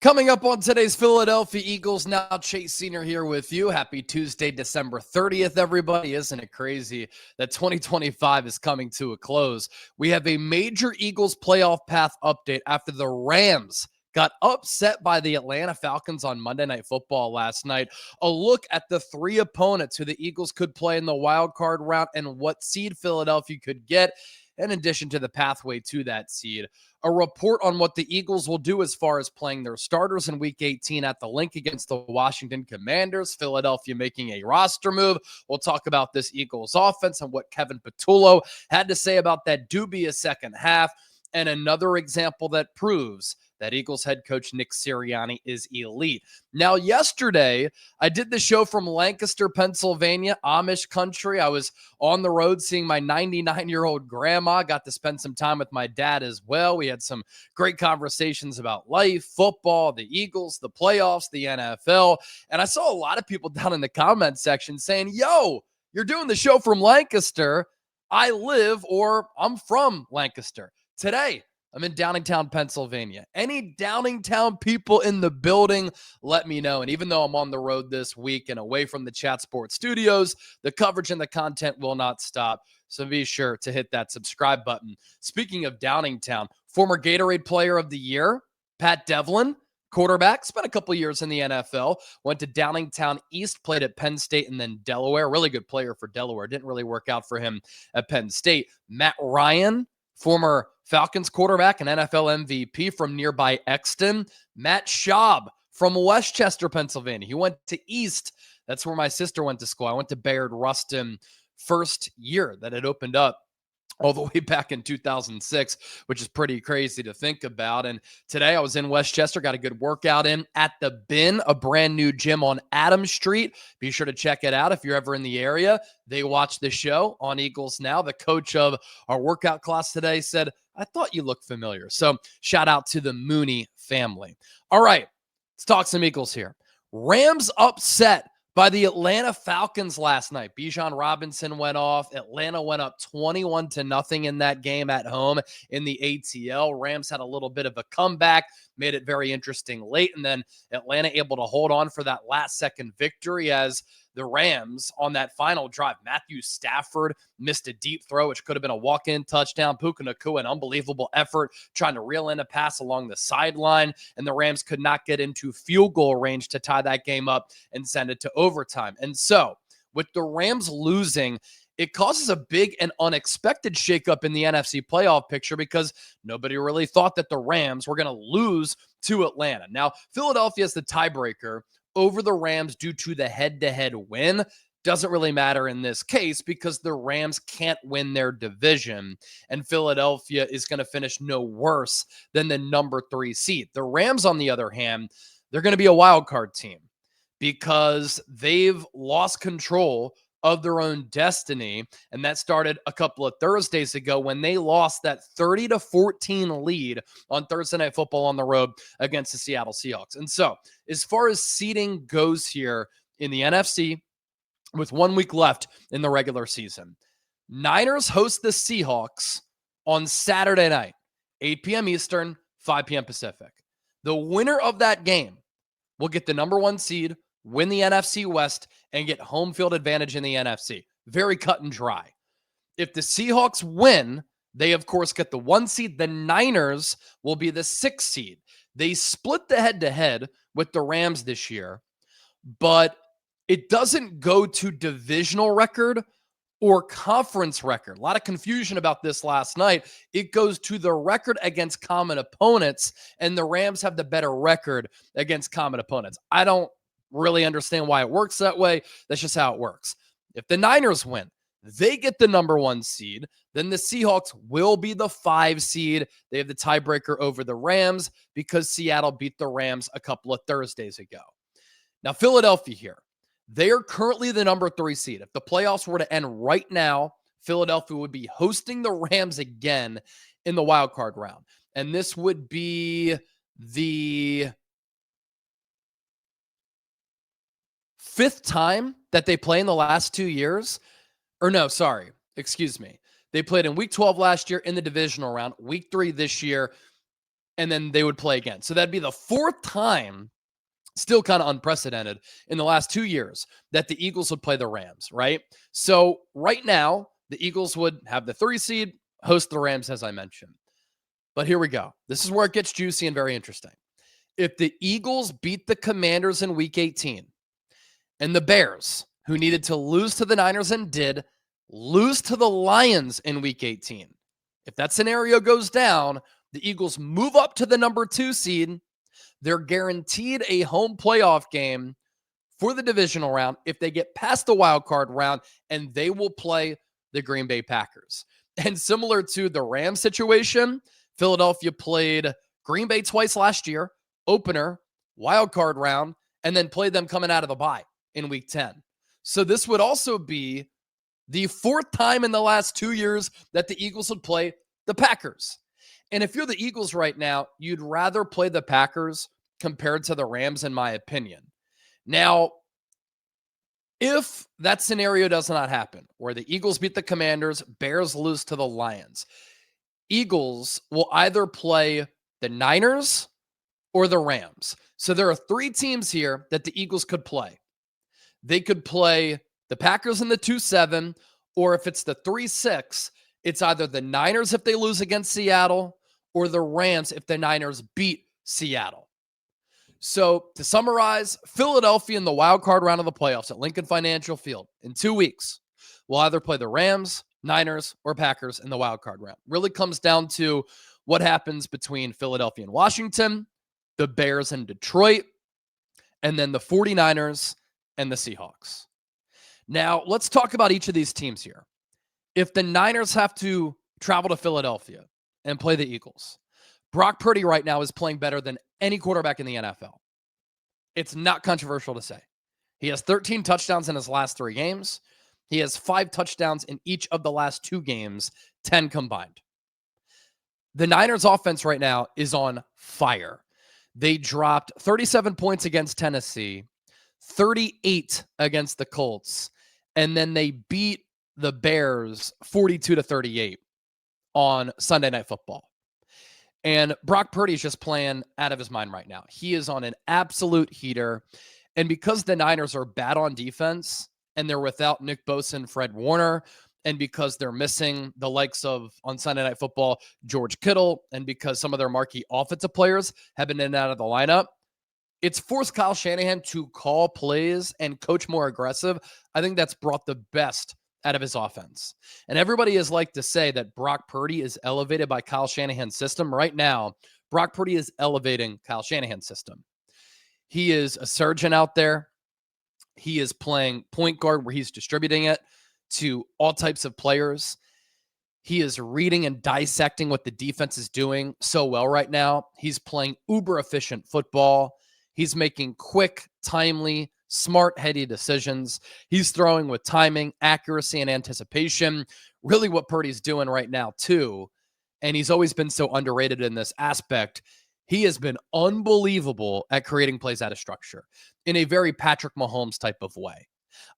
Coming up on today's Philadelphia Eagles Now, Chase Senior here with you. Happy Tuesday, December 30th, everybody. Isn't it crazy that 2025 is coming to a close? We have a major Eagles playoff path update after the Rams got upset by the Atlanta Falcons on Monday Night Football last night. A look at the three opponents who the Eagles could play in the wild card round and what seed Philadelphia could get, in addition to the pathway to that seed. A report on what the Eagles will do as far as playing their starters in Week 18 at the Link against the Washington Commanders. Philadelphia making a roster move. We'll talk about this Eagles offense and what Kevin Patullo had to say about that dubious second half. And another example that proves that Eagles head coach Nick Sirianni is elite. Now, yesterday, I did the show from Lancaster, Pennsylvania, Amish country. I was on the road seeing my 99-year-old grandma. Got to spend some time with my dad as well. We had some great conversations about life, football, the Eagles, the playoffs, the NFL. And I saw a lot of people down in the comment section saying, yo, you're doing the show from Lancaster. I live or I'm from Lancaster. Today, I'm in Downingtown, Pennsylvania. Any Downingtown people in the building, let me know. And even though I'm on the road this week and away from the Chat Sports studios, the coverage and the content will not stop. So be sure to hit that subscribe button. Speaking of Downingtown, former Gatorade Player of the Year, Pat Devlin, quarterback, spent a couple years in the NFL, went to Downingtown East, played at Penn State and then Delaware. Really good player for Delaware. Didn't really work out for him at Penn State. Matt Ryan, former Falcons quarterback and NFL MVP from nearby Exton. Matt Schaub from Westchester, Pennsylvania. He went to East. That's where my sister went to school. I went to Bayard Rustin first year that it opened up all the way back in 2006, which is pretty crazy to think about. And today I was in Westchester, got a good workout in at the Bin, a brand new gym on Adams Street. Be sure to check it out if you're ever in the area. They watch the show on Eagles Now. The coach of our workout class today said, I thought you looked familiar. So shout out to the Mooney family. All right, let's talk some Eagles here. Rams upset by the Atlanta Falcons last night. Bijan Robinson went off. Atlanta went up 21-0 in that game at home in the ATL. Rams had a little bit of a comeback, made it very interesting late, and then Atlanta able to hold on for that last-second victory as the Rams on that final drive. Matthew Stafford missed a deep throw, which could have been a walk-in touchdown. Puka Nacua, an unbelievable effort trying to reel in a pass along the sideline, and the Rams could not get into field goal range to tie that game up and send it to overtime. And so, with the Rams losing, it causes a big and unexpected shakeup in the NFC playoff picture because nobody really thought that the Rams were going to lose to Atlanta. Now, Philadelphia is the tiebreaker over the Rams due to the head-to-head win. Doesn't really matter in this case because the Rams can't win their division, and Philadelphia is going to finish no worse than the number 3 seed. The Rams, on the other hand, they're going to be a wild card team because they've lost control of their own destiny. And that started a couple of Thursdays ago when they lost that 30-14 lead on Thursday Night Football on the road against the Seattle Seahawks. And so as far as seeding goes here in the NFC, with 1 week left in the regular season, Niners host the Seahawks on Saturday night, 8 p.m. Eastern, 5 p.m. Pacific. The winner of that game will get the number 1 seed, win the NFC West, and get home field advantage in the NFC. Very cut and dry. If the Seahawks win, they, of course, get the 1 seed. The Niners will be the 6th seed. They split the head-to-head with the Rams this year, but it doesn't go to divisional record or conference record. A lot of confusion about this last night. It goes to the record against common opponents, and the Rams have the better record against common opponents. I don't really understand why it works that way. That's just how it works. If the Niners win, they get the number 1 seed. Then the Seahawks will be the 5 seed. They have the tiebreaker over the Rams because Seattle beat the Rams a couple of Thursdays ago. Now, Philadelphia here. They are currently the number 3 seed. If the playoffs were to end right now, Philadelphia would be hosting the Rams again in the wild card round. And this would be the 5th time that they play in the last 2 years. Or no, sorry. Excuse me. They played in week 12 last year in the divisional round, week 3 this year. and then they would play again. So that'd be the fourth time, still kind of unprecedented, in the last 2 years that the Eagles would play the Rams, right? So right now, the Eagles would have the 3 seed, host the Rams, as I mentioned. But here we go. This is where it gets juicy and very interesting. If the Eagles beat the Commanders in Week 18, and the Bears, who needed to lose to the Niners and did, lose to the Lions in Week 18, if that scenario goes down, the Eagles move up to the number 2 seed. They're guaranteed a home playoff game for the divisional round if they get past the wild card round, and they will play the Green Bay Packers. And similar to the Rams situation, Philadelphia played Green Bay twice last year, opener, wild card round, and then played them coming out of the bye in Week 10. So this would also be the fourth time in the last 2 years that the Eagles would play the Packers. And if you're the Eagles right now, you'd rather play the Packers compared to the Rams, in my opinion. Now, if that scenario does not happen, where the Eagles beat the Commanders, Bears lose to the Lions, Eagles will either play the Niners or the Rams. So there are 3 teams here that the Eagles could play. They could play the Packers in the 2-7, or if it's the 3-6, it's either the Niners if they lose against Seattle or the Rams if the Niners beat Seattle. So to summarize, Philadelphia in the wild card round of the playoffs at Lincoln Financial Field in 2 weeks will either play the Rams, Niners, or Packers in the wild card round. Really comes down to what happens between Philadelphia and Washington, the Bears and Detroit, and then the 49ers and the Seahawks. Now, let's talk about each of these teams here. If the Niners have to travel to Philadelphia and play the Eagles, Brock Purdy right now is playing better than any quarterback in the NFL. It's not controversial to say. He has 13 touchdowns in his last 3 games. He has 5 touchdowns in each of the last 2 games, 10 combined. The Niners offense right now is on fire. They dropped 37 points against Tennessee, 38 against the Colts, and then they beat the Bears 42-38 on Sunday Night Football. And Brock Purdy is just playing out of his mind right now. He is on an absolute heater. And because the Niners are bad on defense and they're without Nick Bosa and Fred Warner, and because they're missing the likes of, on Sunday Night Football, George Kittle, and because some of their marquee offensive players have been in and out of the lineup, it's forced Kyle Shanahan to call plays and coach more aggressive. I think that's brought the best out of his offense. And everybody is like to say that Brock Purdy is elevated by Kyle Shanahan's system. Right now, Brock Purdy is elevating Kyle Shanahan's system. He is a surgeon out there. He is playing point guard where he's distributing it to all types of players. He is reading and dissecting what the defense is doing so well right now. He's playing uber efficient football. He's making quick, timely, smart, heady decisions. He's throwing with timing, accuracy, and anticipation. Really what Purdy's doing right now, too. And he's always been so underrated in this aspect. He has been unbelievable at creating plays out of structure in a very Patrick Mahomes type of way.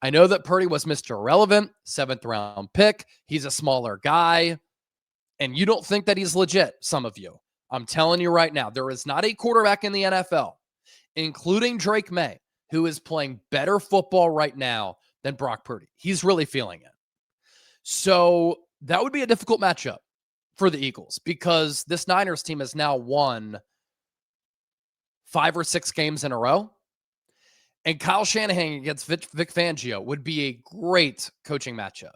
I know that Purdy was Mr. Irrelevant, 7th round pick. He's a smaller guy. And you don't think that he's legit, some of you. I'm telling you right now, there is not a quarterback in the NFL, including Drake May, who is playing better football right now than Brock Purdy. He's really feeling it. So that would be a difficult matchup for the Eagles because this Niners team has now won 5 or 6 games in a row. And Kyle Shanahan against Vic Fangio would be a great coaching matchup.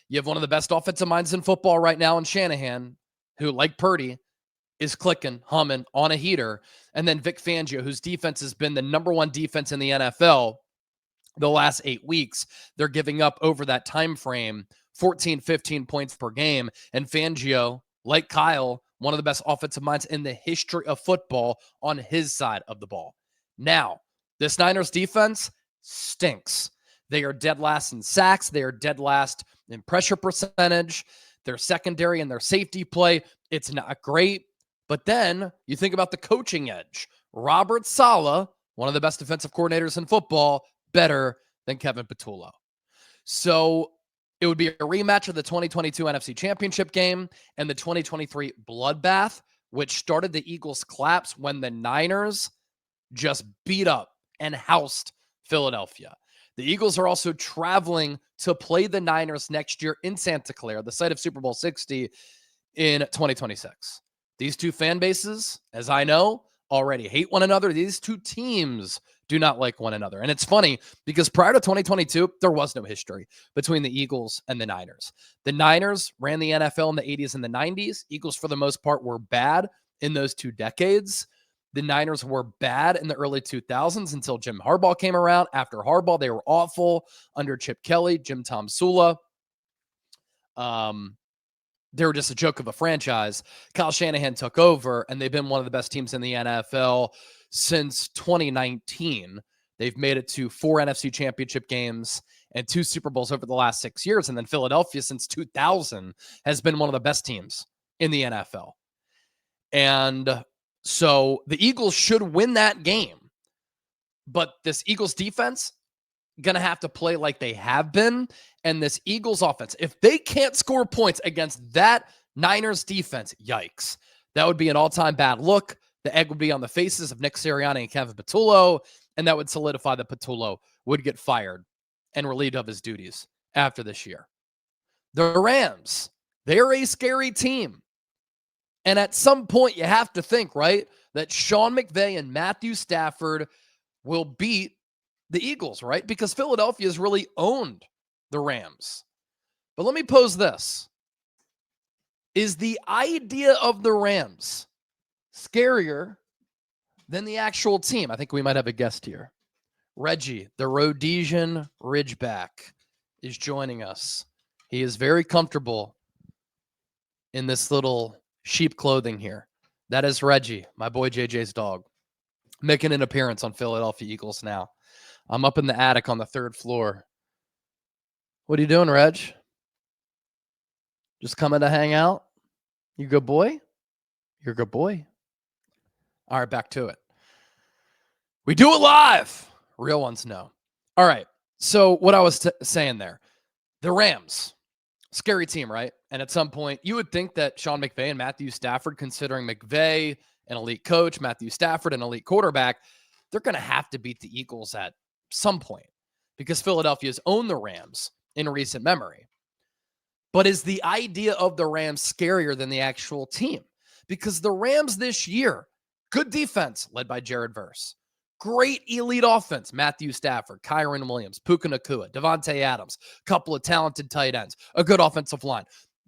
You have one of the best offensive minds in football right now in Shanahan, who, like Purdy, is clicking, humming, on a heater. And then Vic Fangio, whose defense has been the number 1 defense in the NFL the last 8 weeks. They're giving up over that time frame 14, 15 points per game. And Fangio, like Kyle, one of the best offensive minds in the history of football on his side of the ball. Now, this Niners defense stinks. They are dead last in sacks. They are dead last in pressure percentage. Their secondary and their safety play, it's not great. But then you think about the coaching edge. Robert Saleh, one of the best defensive coordinators in football, better than Kevin Patullo. So it would be a rematch of the 2022 NFC Championship game and the 2023 bloodbath which started the Eagles' collapse when the Niners just beat up and housed Philadelphia. The Eagles are also traveling to play the Niners next year in Santa Clara, the site of Super Bowl 60 in 2026. These two fan bases, as I know, already hate one another. These two teams do not like one another. And it's funny because prior to 2022, there was no history between the Eagles and the Niners. The Niners ran the NFL in the 80s and the 90s. Eagles, for the most part, were bad in those 2 decades. The Niners were bad in the early 2000s until Jim Harbaugh came around. After Harbaugh, they were awful under Chip Kelly, Jim Tom Sula. They were just a joke of a franchise. Kyle Shanahan took over, and they've been one of the best teams in the NFL since 2019. They've made it to 4 NFC championship games and 2 Super Bowls over the last 6 years. And then Philadelphia, since 2000, has been one of the best teams in the NFL. And so the Eagles should win that game. But this Eagles defense going to have to play like they have been. And this Eagles offense, if they can't score points against that Niners defense, yikes. That would be an all-time bad look. The egg would be on the faces of Nick Sirianni and Kevin Patullo, and that would solidify that Patullo would get fired and relieved of his duties after this year. The Rams, they're a scary team. And at some point, you have to think, right, that Sean McVay and Matthew Stafford will beat the Eagles, right? Because Philadelphia has really owned the Rams. But let me pose this. Is the idea of the Rams scarier than the actual team? I think we might have a guest here. Reggie, the Rhodesian Ridgeback, is joining us. He is very comfortable in this little sheep clothing here. That is Reggie, my boy JJ's dog, making an appearance on Philadelphia Eagles Now. I'm up in the attic on the 3rd floor. What are you doing, Reg? Just coming to hang out? You good boy? You're a good boy. All right, back to it. We do it live. Real ones know. All right. So what I was saying there, the Rams, scary team, right? And at some point, you would think that Sean McVay and Matthew Stafford, considering McVay an elite coach, Matthew Stafford an elite quarterback, they're going to have to beat the Eagles at some point because Philadelphia's owned the Rams in recent memory. But is the idea of the Rams scarier than the actual team? Because the Rams this year, good defense led by Jared Verse, great elite offense, Matthew Stafford, Kyron Williams, Puka Nacua, Devontae Adams, couple of talented tight ends, a good offensive line.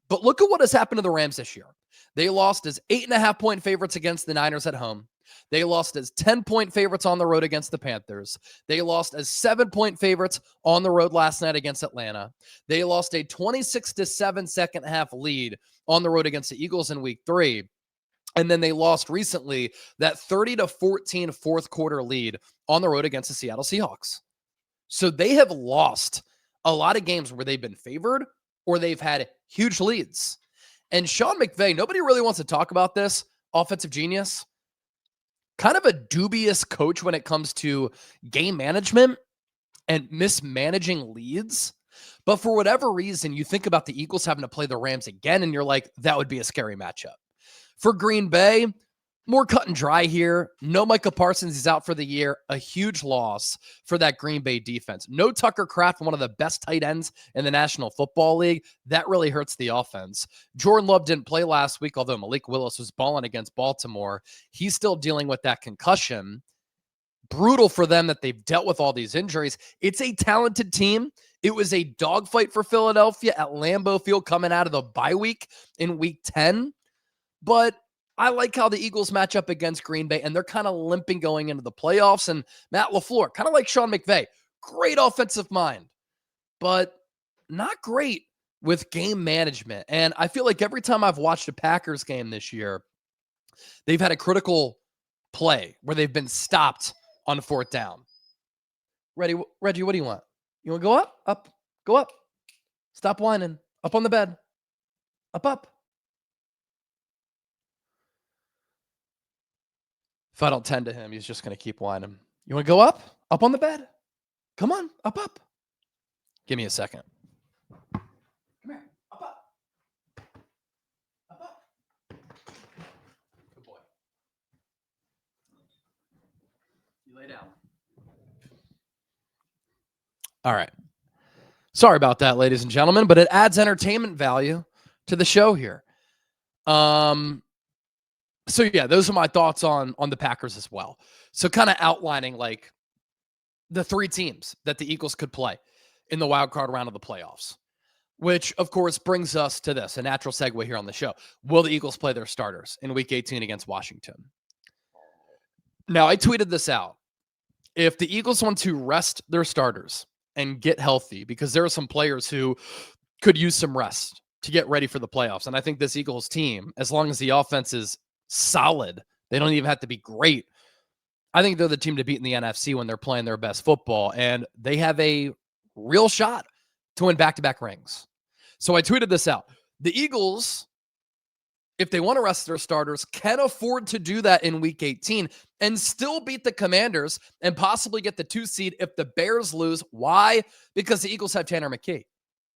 But look at what has happened to the Rams this year. They lost as 8.5-point favorites against the Niners at home. They lost as 10-point favorites on the road against the Panthers. They lost as 7-point favorites on the road last night against Atlanta. They lost a 26-7 second half lead on the road against the Eagles in week 3. And then they lost recently that 30-14 fourth quarter lead on the road against the Seattle Seahawks. So they have lost a lot of games where they've been favored or they've had huge leads. And Sean McVay, nobody really wants to talk about this, offensive genius, kind of a dubious coach when it comes to game management and mismanaging leads. But for whatever reason, you think about the Eagles having to play the Rams again, and you're like, that would be a scary matchup. For Green Bay, more cut and dry here. No Micah Parsons. He's out for the year. A huge loss for that Green Bay defense. No Tucker Kraft, one of the best tight ends in the National Football League. That really hurts the offense. Jordan Love didn't play last week, although Malik Willis was balling against Baltimore. He's still dealing with that concussion. Brutal for them that they've dealt with all these injuries. It's a talented team. It was a dogfight for Philadelphia at Lambeau Field coming out of the bye week in week 10. But I like how the Eagles match up against Green Bay, and they're kind of limping going into the playoffs. And Matt LaFleur, kind of like Sean McVay, great offensive mind, but not great with game management. And I feel like every time I've watched a Packers game this year, they've had a critical play where they've been stopped on 4th down. Reggie, what do you want? You want to go up? Up. Go up. Stop whining. Up on the bed. Up. If I don't tend to him, he's just going to keep whining. You want to go up? Up on the bed? Come on, up. Give me a second. Come here, up. Good All right. Sorry about that, ladies and gentlemen, but it adds entertainment value to the show here. So yeah, those are my thoughts on the Packers as well. So kind of outlining like the three teams that the Eagles could play in the wild card round of the playoffs, which of course brings us to this, a natural segue here on the show. Will the Eagles play their starters in week 18 against Washington? Now, I tweeted this out. If the Eagles want to rest their starters and get healthy, because there are some players who could use some rest to get ready for the playoffs. And I think this Eagles team, as long as the offense is solid, they don't even have to be great. I think they're the team to beat in the NFC when they're playing their best football, and they have a real shot to win back-to-back rings. So I tweeted this out. The Eagles, if they want to rest their starters, can afford to do that in week 18 and still beat the Commanders and possibly get the 2 seed if the Bears lose. Why? Because the Eagles have Tanner McKee.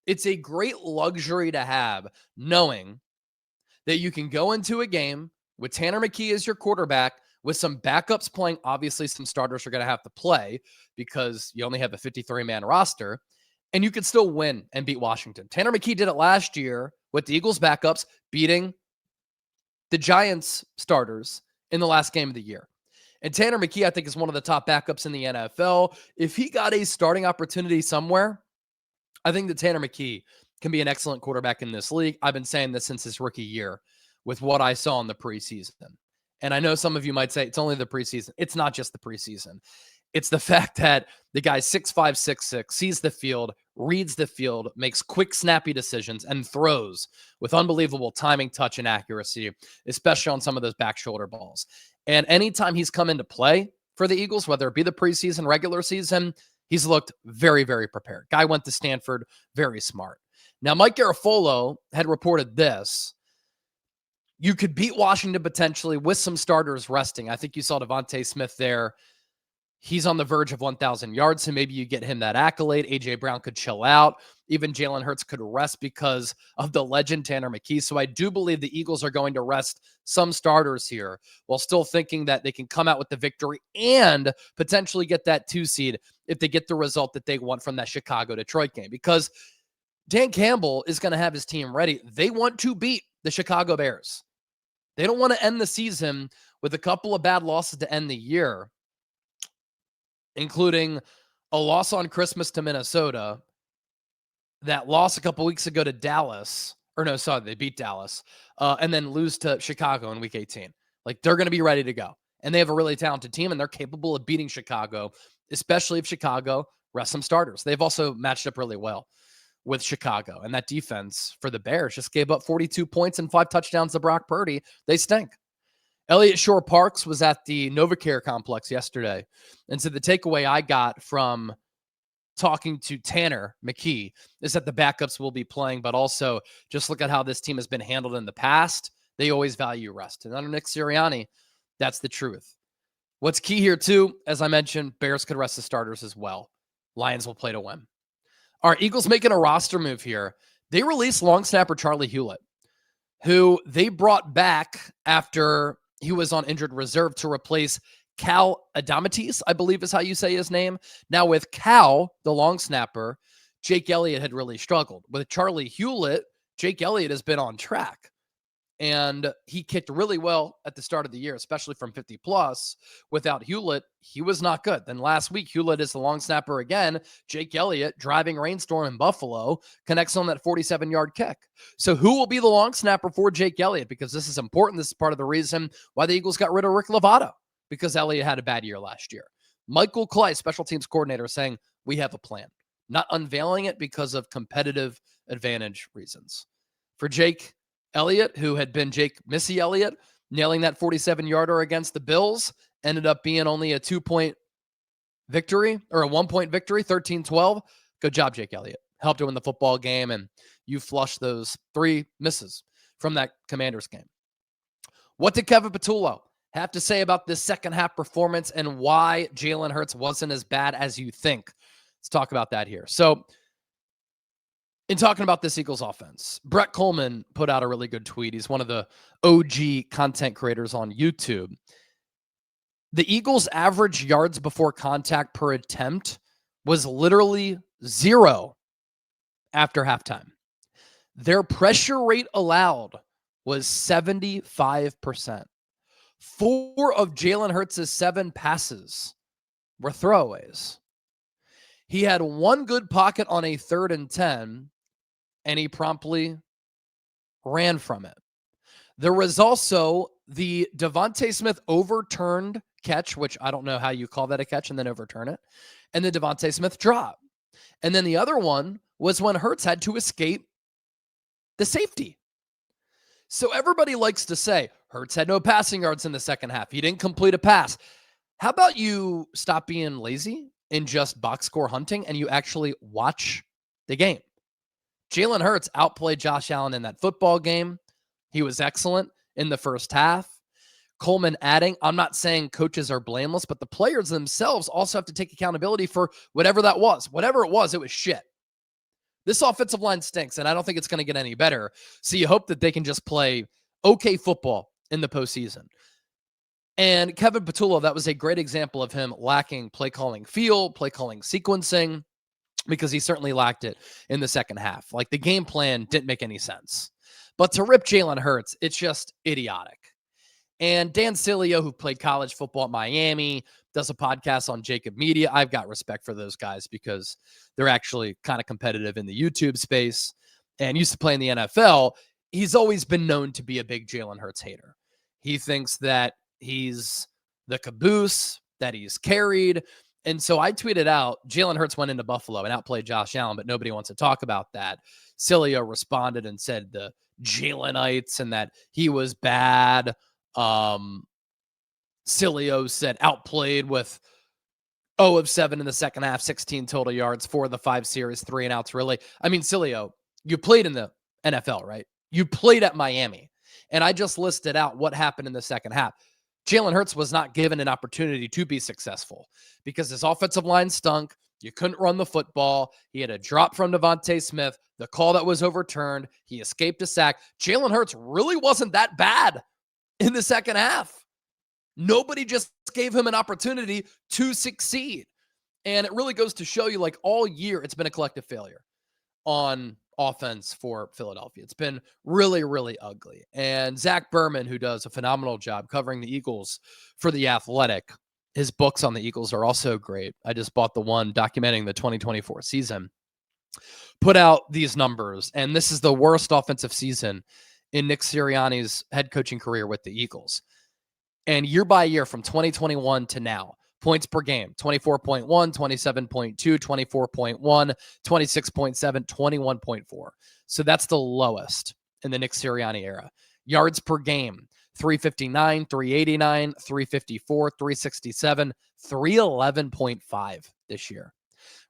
It's a great luxury to have, knowing that you can go into a game with Tanner McKee as your quarterback, with some backups playing. Obviously, some starters are going to have to play because you only have a 53-man roster, and you can still win and beat Washington. Tanner McKee did it last year with the Eagles backups, beating the Giants starters in the last game of the year. And Tanner McKee, I think, is one of the top backups in the NFL. If he got a starting opportunity somewhere, I think that Tanner McKee can be an excellent quarterback in this league. I've been saying this since his rookie year with what I saw in the preseason. And I know some of you might say it's only the preseason. It's not just the preseason. It's the fact that the guy's 6'5", 6'6", sees the field, reads the field, makes quick, snappy decisions, and throws with unbelievable timing, touch, and accuracy, especially on some of those back shoulder balls. And anytime he's come into play for the Eagles, whether it be the preseason, regular season, he's looked very, very prepared. Guy went to Stanford, very smart. Now, Mike Garafolo had reported this. You could beat Washington potentially with some starters resting. I think you saw Devontae Smith there. He's on the verge of 1,000 yards, so maybe you get him that accolade. A.J. Brown could chill out. Even Jalen Hurts could rest because of the legend Tanner McKee. So I do believe the Eagles are going to rest some starters here while still thinking that they can come out with the victory and potentially get that 2 seed if they get the result that they want from that Chicago-Detroit game. Because Dan Campbell is going to have his team ready. They want to beat the Chicago Bears. They don't want to end the season with a couple of bad losses to end the year, including a loss on Christmas to Minnesota, that loss a couple weeks ago to Dallas, or no, sorry, they beat Dallas, and then lose to Chicago in week 18. Like, they're going to be ready to go. And they have a really talented team, and they're capable of beating Chicago, especially if Chicago rests some starters. They've also matched up really well with Chicago. And that defense for the Bears just gave up 42 points and 5 touchdowns to Brock Purdy. They stink. Elliott Shore-Parks was at the NovaCare complex yesterday. And so the takeaway I got from talking to Tanner McKee is that the backups will be playing, but also just look at how this team has been handled in the past. They always value rest. And under Nick Sirianni, that's the truth. What's key here too, as I mentioned, Bears could rest the starters as well. Lions will play to win. All right, Eagles making a roster move here. They released long snapper Charlie Hewlett, who they brought back after he was on injured reserve to replace Cal Adamatis, I believe is how you say his name. Now with Cal, the long snapper, Jake Elliott had really struggled. With Charlie Hewlett, Jake Elliott has been on track. And he kicked really well at the start of the year, especially from 50 plus. Without Hewlett, he was not good. Then last week, Hewlett is the long snapper again. Jake Elliott, driving rainstorm in Buffalo, connects on that 47-yard kick. So who will be the long snapper for Jake Elliott? Because this is important. This is part of the reason why the Eagles got rid of Rick Lovato, because Elliott had a bad year last year. Michael Clay, special teams coordinator, saying, we have a plan. Not unveiling it because of competitive advantage reasons. For Jake Elliott, who had been Jake Missy Elliott, nailing that 47-yarder against the Bills, ended up being only a 2-point victory, or a 1-point victory, 13-12. Good job, Jake Elliott. Helped to win the football game, and you flushed those 3 misses from that Commanders game. What did Kevin Patullo have to say about this second half performance and why Jalen Hurts wasn't as bad as you think? Let's talk about that here. So, in talking about this Eagles offense, Brett Coleman put out a really good tweet. He's one of the OG content creators on YouTube. The Eagles' average yards before contact per attempt was literally 0 after halftime. Their pressure rate allowed was 75%. 4 of Jalen Hurts' 7 passes were throwaways. He had 1 good pocket on a 3rd and 10, and he promptly ran from it. There was also the Devontae Smith overturned catch, which I don't know how you call that a catch and then overturn it, and the Devontae Smith drop. And then the other one was when Hurts had to escape the safety. So everybody likes to say, Hurts had no passing yards in the second half. He didn't complete a pass. How about you stop being lazy and just box score hunting and you actually watch the game? Jalen Hurts outplayed Josh Allen in that football game. He was excellent in the first half. Coleman adding, I'm not saying coaches are blameless, but the players themselves also have to take accountability for whatever that was. Whatever it was shit. This offensive line stinks, and I don't think it's going to get any better. So you hope that they can just play okay football in the postseason. And Kevin Patullo, that was a great example of him lacking play calling feel, play calling sequencing, because he certainly lacked it in the second half. Like, the game plan didn't make any sense. But to rip Jalen Hurts, it's just idiotic. And Dan Sileo, who played college football at Miami, does a podcast on Jacob Media. I've got respect for those guys because they're actually kind of competitive in the YouTube space and used to play in the NFL. He's always been known to be a big Jalen Hurts hater. He thinks that he's the caboose, that he's carried. And so I tweeted out, Jalen Hurts went into Buffalo and outplayed Josh Allen, but nobody wants to talk about that. Sileo responded and said the Jalenites and that he was bad. Sileo said outplayed with 0 of 7 in the second half, 16 total yards, 4 of the 5 series, 3 and outs. Really, I mean, Sileo, you played in the NFL, right? You played at Miami, and I just listed out what happened in the second half. Jalen Hurts was not given an opportunity to be successful because his offensive line stunk. You couldn't run the football. He had a drop from Devontae Smith, the call that was overturned. He escaped a sack. Jalen Hurts really wasn't that bad in the second half. Nobody just gave him an opportunity to succeed. And it really goes to show you, like, all year, it's been a collective failure on offense for Philadelphia. It's been really, really ugly. And Zach Berman, who does a phenomenal job covering the Eagles for The Athletic, his books on the Eagles are also great. I just bought the one documenting the 2024 season, put out these numbers, and this is the worst offensive season in Nick Sirianni's head coaching career with the Eagles. And year by year, from 2021 to now, points per game, 24.1, 27.2, 24.1, 26.7, 21.4. So that's the lowest in the Nick Sirianni era. Yards per game, 359, 389, 354, 367, 311.5 this year.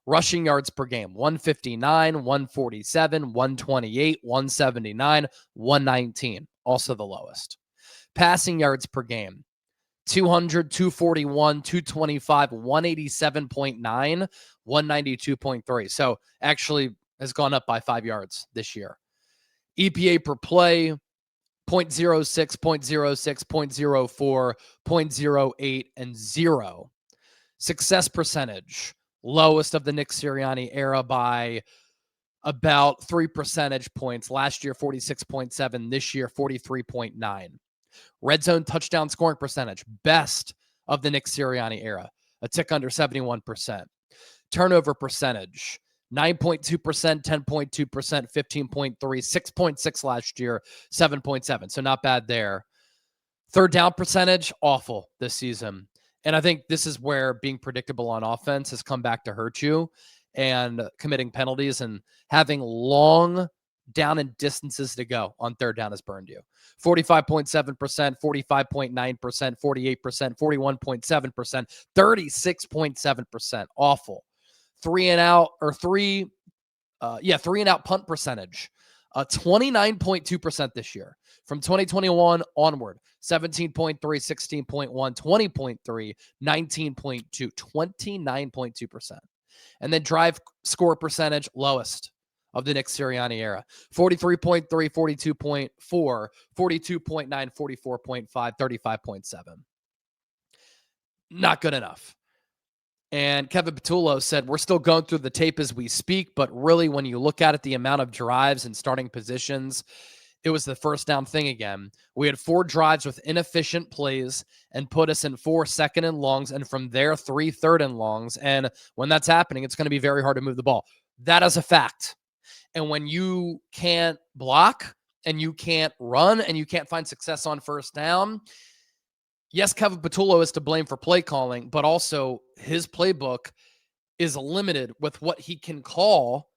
Rushing yards per game, 159, 147, 128, 179, 119. Also the lowest. Passing yards per game, 200, 241, 225, 187.9, 192.3. So actually has gone up by 5 yards this year. EPA per play, 0.06, 0.06, 0.04, 0.08, and 0. Success percentage, lowest of the Nick Sirianni era by about 3 percentage points. Last year, 46.7. This year, 43.9. Red zone touchdown scoring percentage, best of the Nick Sirianni era, a tick under 71%. Turnover percentage, 9.2%, 10.2%, 15.3, 6.6 last year, 7.7. So not bad there. Third down percentage, awful this season. And I think this is where being predictable on offense has come back to hurt you, and committing penalties and having long down and distances to go on third down has burned you. 45.7%, 45.9%, 48%, 41.7%, 36.7%. Awful. Three and out punt percentage. 29.2% this year. From 2021 onward, 17.3, 16.1, 20.3, 19.2, 29.2%. And then drive score percentage, lowest of the Nick Sirianni era. 43.3, 42.4, 42.9, 44.5, 35.7. Not good enough. And Kevin Patullo said, we're still going through the tape as we speak, but really when you look at it, the amount of drives and starting positions, it was the first down thing again. We had 4 drives with inefficient plays and put us in 4 second and longs, and from there, 3 third and longs. And when that's happening, it's going to be very hard to move the ball. That is a fact. And when you can't block and you can't run and you can't find success on first down, yes, Kevin Patullo is to blame for play calling, but also his playbook is limited with what he can call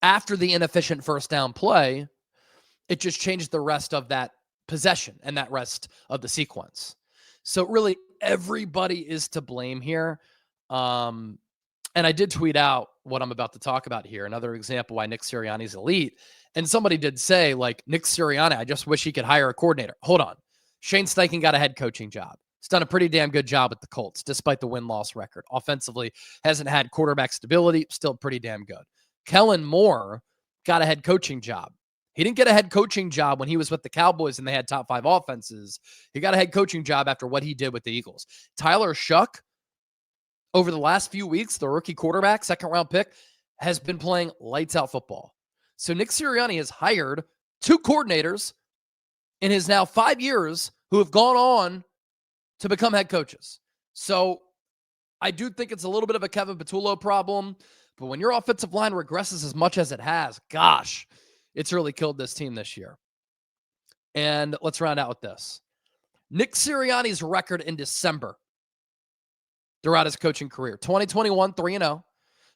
after the inefficient first down play. It just changed the rest of that possession and that rest of the sequence. So really, everybody is to blame here. And I did tweet out what I'm about to talk about here. Another example why Nick Sirianni is elite. And somebody did say, like, Nick Sirianni, I just wish he could hire a coordinator. Hold on. Shane Steichen got a head coaching job. He's done a pretty damn good job with the Colts, despite the win-loss record. Offensively, hasn't had quarterback stability, still pretty damn good. Kellen Moore got a head coaching job. He didn't get a head coaching job when he was with the Cowboys and they had top 5 offenses. He got a head coaching job after what he did with the Eagles. Tyler Shuck, over the last few weeks, the rookie quarterback, second-round pick, has been playing lights-out football. So Nick Sirianni has hired 2 coordinators in his now 5 years who have gone on to become head coaches. So I do think it's a little bit of a Kevin Patullo problem, but when your offensive line regresses as much as it has, gosh, it's really killed this team this year. And let's round out with this. Nick Sirianni's record in December throughout his coaching career: 2021, 3-0.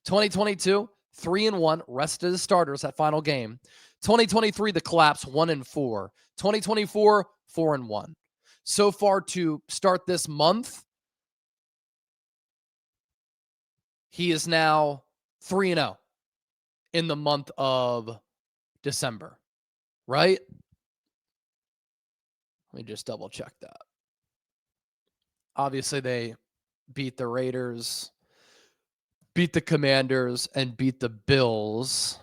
2022, 3-1, rested his starters that final game. 2023, the collapse, 1-4. 2024, 4-1. So far to start this month, he is now 3-0 in the month of December, right? Let me just double check that. Obviously, they beat the Raiders, beat the Commanders, and beat the Bills.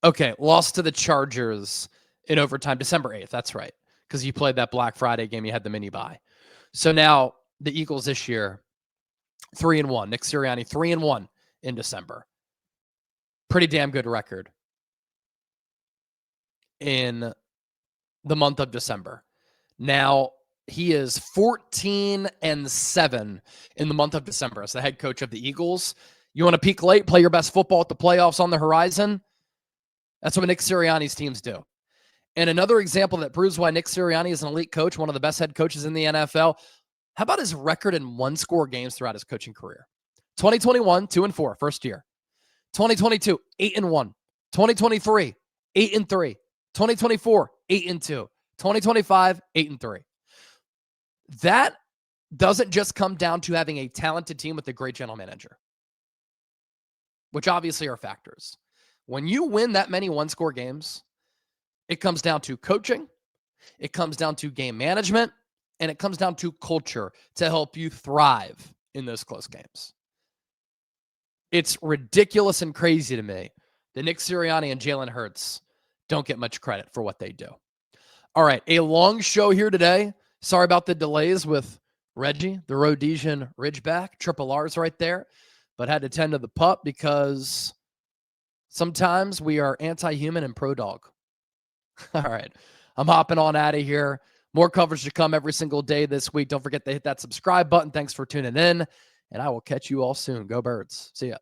Okay, lost to the Chargers in overtime, December 8th. That's right, because you played that Black Friday game. You had the mini bye. So now the Eagles this year, 3-1. Nick Sirianni, 3-1 in December. Pretty damn good record in the month of December. Now, he is 14-7 in the month of December as the head coach of the Eagles. You want to peak late, play your best football at the playoffs on the horizon? That's what Nick Sirianni's teams do. And another example that proves why Nick Sirianni is an elite coach, one of the best head coaches in the NFL, how about his record in one-score games throughout his coaching career? 2021, 2-4, first year. 2022, 8-1. 2023, 8-3. 2024, 8-2. 2025, 8-3. That doesn't just come down to having a talented team with a great general manager, which obviously are factors. When you win that many one-score games, it comes down to coaching, it comes down to game management, and it comes down to culture to help you thrive in those close games. It's ridiculous and crazy to me that Nick Sirianni and Jalen Hurts don't get much credit for what they do. All right, a long show here today. Sorry about the delays with Reggie, the Rhodesian Ridgeback. Triple R's right there, but had to tend to the pup because sometimes we are anti-human and pro-dog. All right, I'm hopping on out of here. More coverage to come every single day this week. Don't forget to hit that subscribe button. Thanks for tuning in, and I will catch you all soon. Go Birds. See ya.